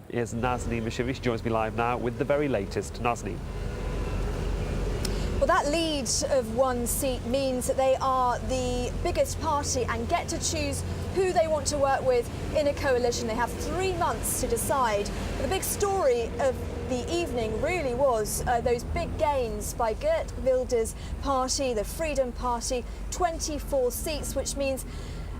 Here's Nazneen Mashiri. She joins me live now with the very latest. Nazneen. Well, that lead of one seat means that they are the biggest party and get to choose who they want to work with in a coalition. They have 3 months to decide. But the big story of the evening really was those big gains by Geert Wilders' party, the Freedom Party, 24 seats, which means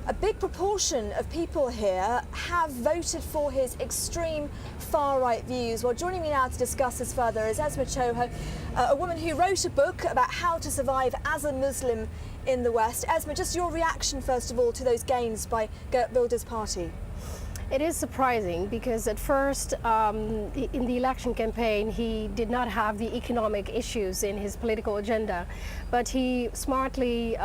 a big proportion of people here have voted for his extreme far-right views. Well, joining me now to discuss this further is Esma Choho, a woman who wrote a book about how to survive as a Muslim in the West. Esma, just your reaction, first of all, to those gains by Geert Wilders' party. It is surprising because at first, in the election campaign, he did not have the economic issues in his political agenda, but he smartly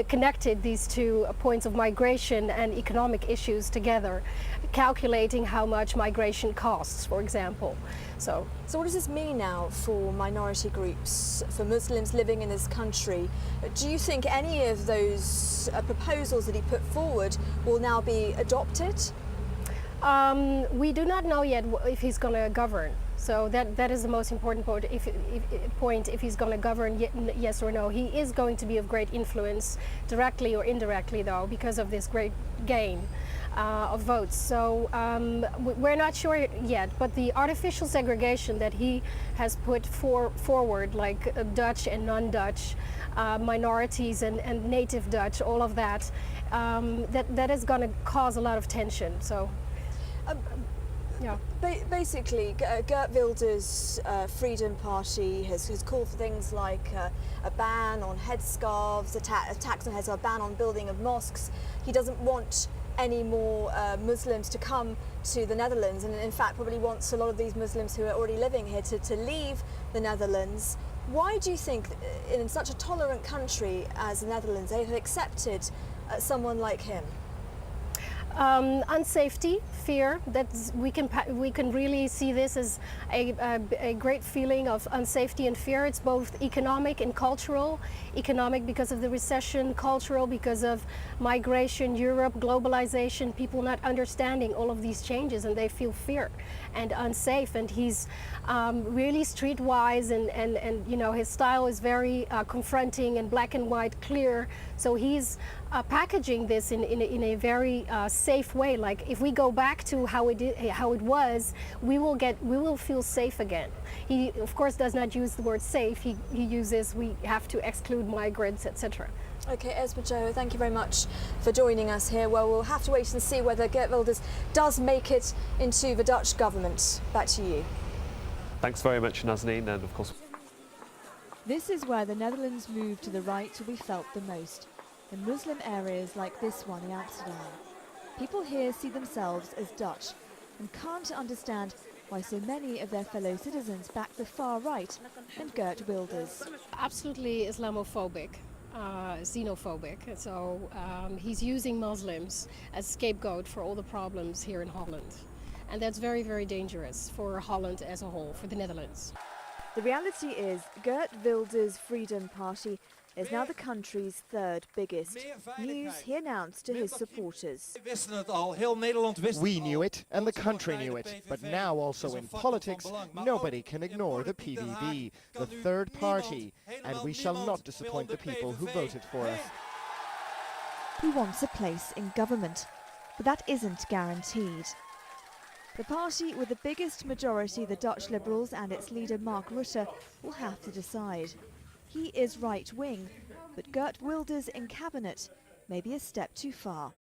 connected these two points of migration and economic issues together, calculating how much migration costs, for example. So what does this mean now for minority groups, for Muslims living in this country? Do you think any of those proposals that he put forward will now be adopted? We do not know yet if he's going to govern. So that is the most important point. If he's going to govern, yes or no. He is going to be of great influence, directly or indirectly, though, because of this great gain of votes. So we're not sure yet. But the artificial segregation that he has put forward, like Dutch and non-Dutch, minorities and native Dutch, all of that, that is going to cause a lot of tension. So. Yeah. Basically, Geert Wilders' Freedom Party has called for things like a ban on headscarves, a tax on headscarves, a ban on building of mosques. He doesn't want any more Muslims to come to the Netherlands, and in fact probably wants a lot of these Muslims who are already living here to leave the Netherlands. Why do you think in such a tolerant country as the Netherlands they have accepted someone like him? Unsafety, fear. We can really see this as a great feeling of unsafety and fear. It's both economic and cultural. Economic because of the recession, cultural because of migration, Europe, globalization, people not understanding all of these changes, and they feel fear and unsafe. And he's really streetwise, and you know, his style is very confronting and black and white, clear. So he's packaging this in a very safe way. Like if we go back to how it was, we will feel safe again. He of course does not use the word safe. He uses we have to exclude migrants, etc. Okay, Esma Choho, thank you very much for joining us here. Well, we'll have to wait and see whether Geert Wilders does make it into the Dutch government. Back to you. Thanks very much, Nazneen, and of course. This is where the Netherlands' move to the right will be felt the most, in Muslim areas like this one in Amsterdam. People here see themselves as Dutch and can't understand why so many of their fellow citizens back the far right and Geert Wilders. Absolutely Islamophobic, xenophobic. So he's using Muslims as scapegoat for all the problems here in Holland. And that's very, very dangerous for Holland as a whole, for the Netherlands. The reality is Geert Wilders' Freedom Party is now the country's third biggest. News he announced to his supporters. We knew it and the country knew it, but now also in politics nobody can ignore the PVV, the third party, and we shall not disappoint the people who voted for us. He wants a place in government, but that isn't guaranteed. The party with the biggest majority, the Dutch Liberals, and its leader Mark Rutte will have to decide. He is right-wing, but Geert Wilders in cabinet may be a step too far.